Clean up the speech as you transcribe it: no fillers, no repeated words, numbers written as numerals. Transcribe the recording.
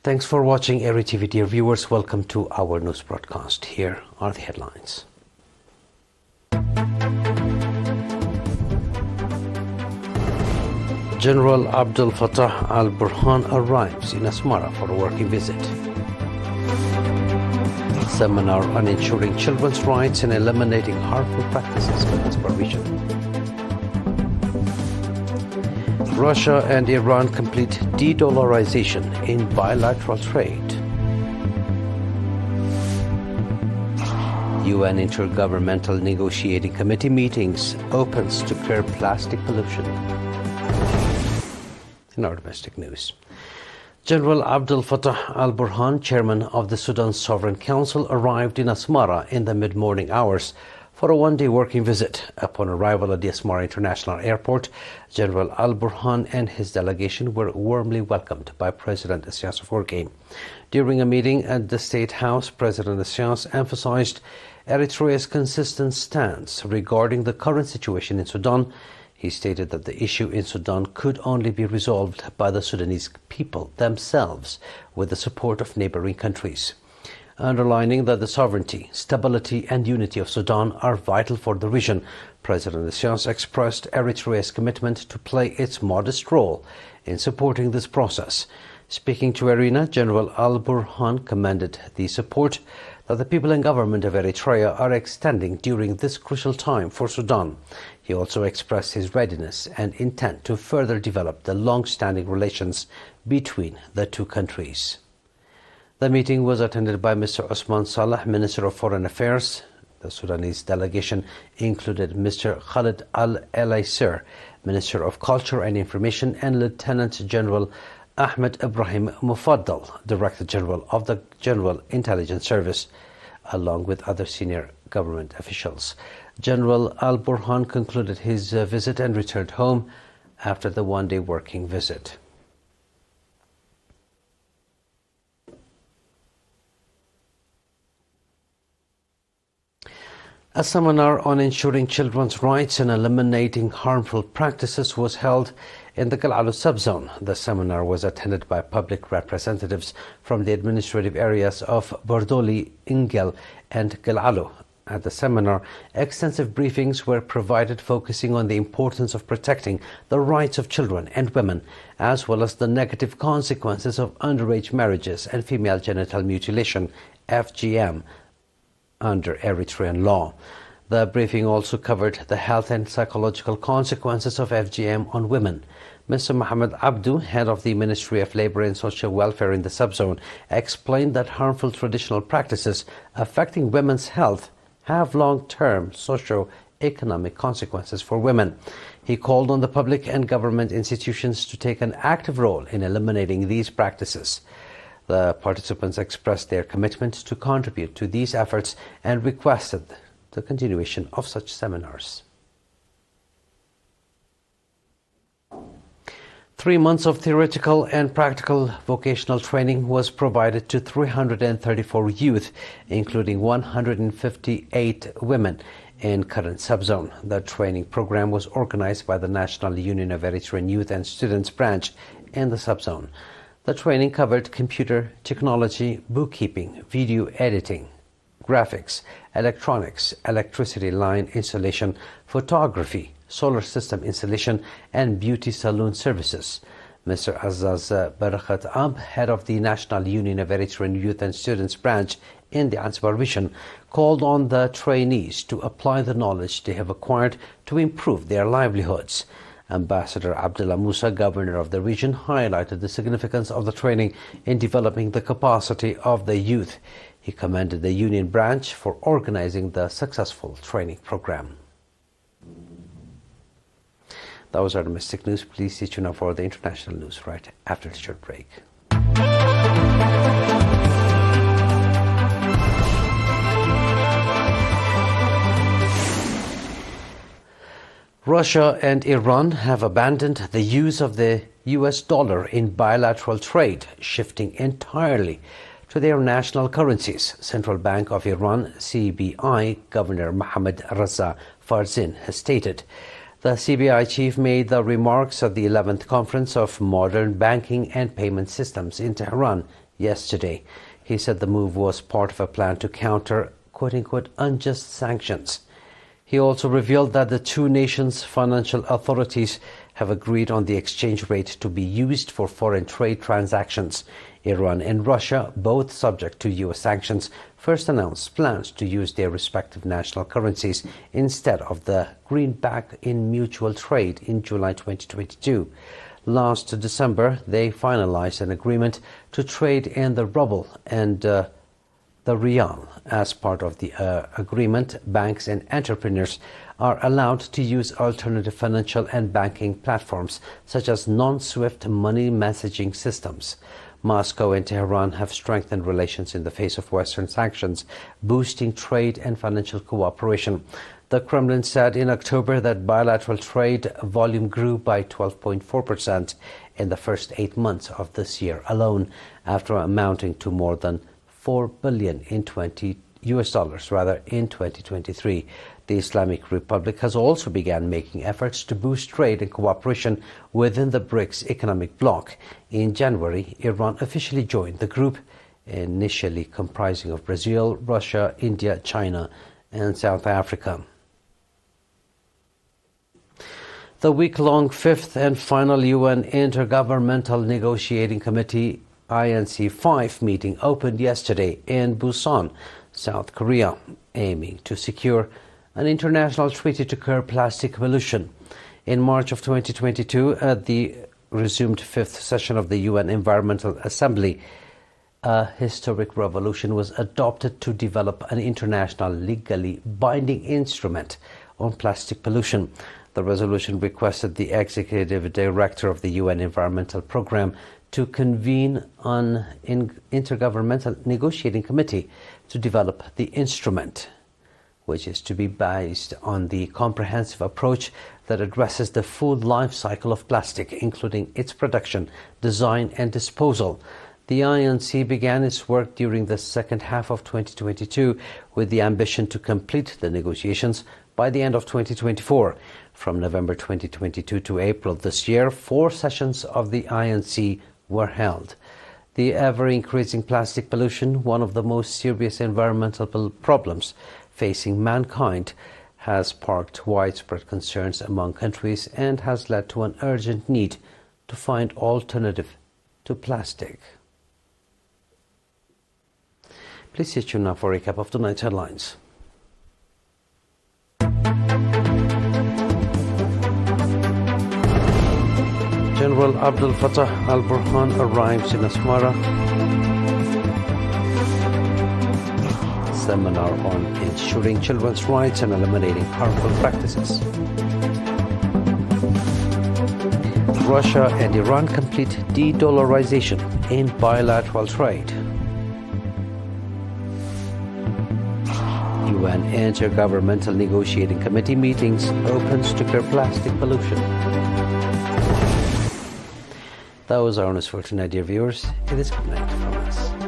Thanks for watching ERi-TV, dear viewers. Welcome to our news broadcast. Here are the headlines. General Abdel Fattah al-Burhan arrives in Asmara for a working visit. Seminar on ensuring children's rights and eliminating harmful practices by this provision. Russia and Iran complete de-dollarization in bilateral trade. UN Intergovernmental Negotiating Committee meetings opens to curb plastic pollution. In our domestic news, General Abdel Fattah al-Burhan, chairman of the Sudan Sovereign Council, arrived in Asmara in the mid-morning hours for a one-day working visit. Upon arrival at the Asmara International Airport, General al-Burhan and his delegation were warmly welcomed by President Isaias Afwerki. During a meeting at the State House, President Isaias emphasized Eritrea's consistent stance regarding the current situation in Sudan. He stated that the issue in Sudan could only be resolved by the Sudanese people themselves with the support of neighboring countries. Underlining that the sovereignty, stability and unity of Sudan are vital for the region, President Isaias expressed Eritrea's commitment to play its modest role in supporting this process. Speaking to ERINA, General al-Burhan commended the support that the people and government of Eritrea are extending during this crucial time for Sudan. He also expressed his readiness and intent to further develop the long-standing relations between the two countries. The meeting was attended by Mr. Osman Saleh, Minister of Foreign Affairs. The Sudanese delegation included Mr. Khalid Al-Elaysir, Minister of Culture and Information, and Lieutenant General Ahmed Ibrahim Mufaddal, Director General of the General Intelligence Service, along with other senior government officials. General al-Burhan concluded his visit and returned home after the one-day working visit. A seminar on ensuring children's rights and eliminating harmful practices was held in the Galalo subzone. The seminar was attended by public representatives from the administrative areas of Bordoli, Ingel, and Galalo. At the seminar, extensive briefings were provided focusing on the importance of protecting the rights of children and women, as well as the negative consequences of underage marriages and female genital mutilation, FGM, under Eritrean law. The briefing also covered the health and psychological consequences of FGM on women. Mr. Mohammed Abdu, head of the Ministry of Labor and Social Welfare in the subzone, explained that harmful traditional practices affecting women's health have long-term socio-economic consequences for women. He called on the public and government institutions to take an active role in eliminating these practices. The participants expressed their commitment to contribute to these efforts and requested the continuation of such seminars. 3 months of theoretical and practical vocational training was provided to 334 youth, including 158 women in current subzone. The training program was organized by the National Union of Eritrean Youth and Students branch in the subzone. The training covered computer technology, bookkeeping, video editing, graphics, electronics, electricity line installation, photography, solar system installation, and beauty salon services. Mr. Azaz Barakat Ab, head of the National Union of Eritrean Youth and Students branch in the Anbar region, called on the trainees to apply the knowledge they have acquired to improve their livelihoods. Ambassador Abdullah Musa, governor of the region, highlighted the significance of the training in developing the capacity of the youth. He commended the union branch for organizing the successful training program. That was our domestic news. Please stay tuned for the international news right after the short break. Russia and Iran have abandoned the use of the US dollar in bilateral trade, shifting entirely to their national currencies. Central Bank of Iran, CBI, Governor Mohammad Raza Farzin has stated. The CBI chief made the remarks at the 11th Conference of Modern Banking and Payment Systems in Tehran yesterday. He said the move was part of a plan to counter quote-unquote unjust sanctions. He also revealed that the two nations' financial authorities have agreed on the exchange rate to be used for foreign trade transactions. Iran and Russia, both subject to U.S. sanctions, first announced plans to use their respective national currencies instead of the greenback in mutual trade in July 2022. Last December, they finalized an agreement to trade in the ruble and the rial. As part of the agreement, banks and entrepreneurs are allowed to use alternative financial and banking platforms such as non-SWIFT money messaging systems. Moscow and Tehran have strengthened relations in the face of Western sanctions, boosting trade and financial cooperation. The Kremlin said in October that bilateral trade volume grew by 12.4% in the first 8 months of this year alone, after amounting to more than $4 billion in in 2023. The Islamic Republic has also begun making efforts to boost trade and cooperation within the BRICS economic bloc. In January, Iran officially joined the group, initially comprising of Brazil, Russia, India, China, and South Africa. The week-long fifth and final UN Intergovernmental Negotiating Committee INC5 meeting opened yesterday in Busan, South Korea, aiming to secure an international treaty to curb plastic pollution. In March of 2022, at the resumed fifth session of the UN Environmental Assembly, a historic resolution was adopted to develop an international legally binding instrument on plastic pollution. The resolution requested the executive director of the UN Environmental Programme to convene an intergovernmental negotiating committee to develop the instrument, which is to be based on the comprehensive approach that addresses the full life cycle of plastic, including its production, design, and disposal. The INC began its work during the second half of 2022 with the ambition to complete the negotiations by the end of 2024. From November 2022 to April this year, 4 sessions of the INC were held. The ever-increasing plastic pollution, one of the most serious environmental problems facing mankind, has sparked widespread concerns among countries and has led to an urgent need to find alternative to plastic. Please stay tuned now for a recap of tonight's headlines. General Abdel Fattah al-Burhan arrives in Asmara. Seminar on ensuring children's rights and eliminating harmful practices. Russia and Iran complete de-dollarization in bilateral trade. UN Intergovernmental Negotiating Committee meetings opens to curb plastic pollution. Those are our news for tonight, dear viewers. It is good night from us.